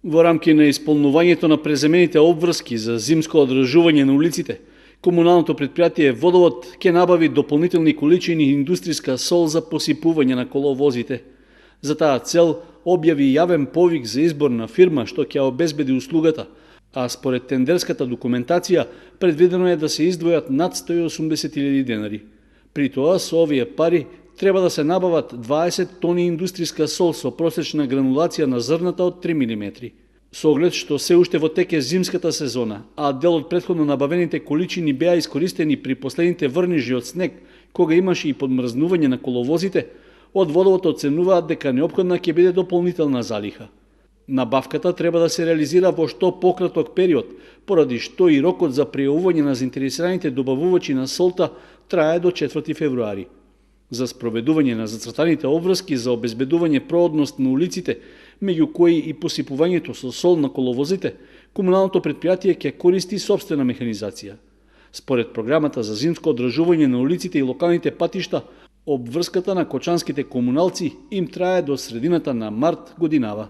Во рамки на исполнувањето на преземените обврски за зимско одржување на улиците, комуналното предпријатие Водовод ќе набави дополнителни количини индустријска сол за посипување на коловозите. За таа цел објави јавен повик за избор на фирма што ќе обезбеди услугата, а според тендерската документација предвидено е да се издвојат над 180.000 денари. При тоа со овие пари треба да се набават 20 тони индустријска сол со просечна гранулација на зрната од 3 мм. Со оглед што се уште во тек е зимската сезона, а дел од претходно набавените количини беа искористени при последните врнежи од снег, кога имаше и подмрзнување на коловозите, од Водовод оценуваат дека неопходна ќе биде дополнителна залиха. Набавката треба да се реализира во што пократок период, поради што и рокот за пријавување на заинтересираните добавувачи на солта трае до 4 февруари. За спроведување на зацртаните обврски за обезбедување проодност на улиците, меѓу кои и посипувањето со сол на коловозите, комуналното предпријатие ќе користи сопствена механизација. Според програмата за зимско одржување на улиците и локалните патишта, обврската на кочанските комуналци им трае до средината на март годинава.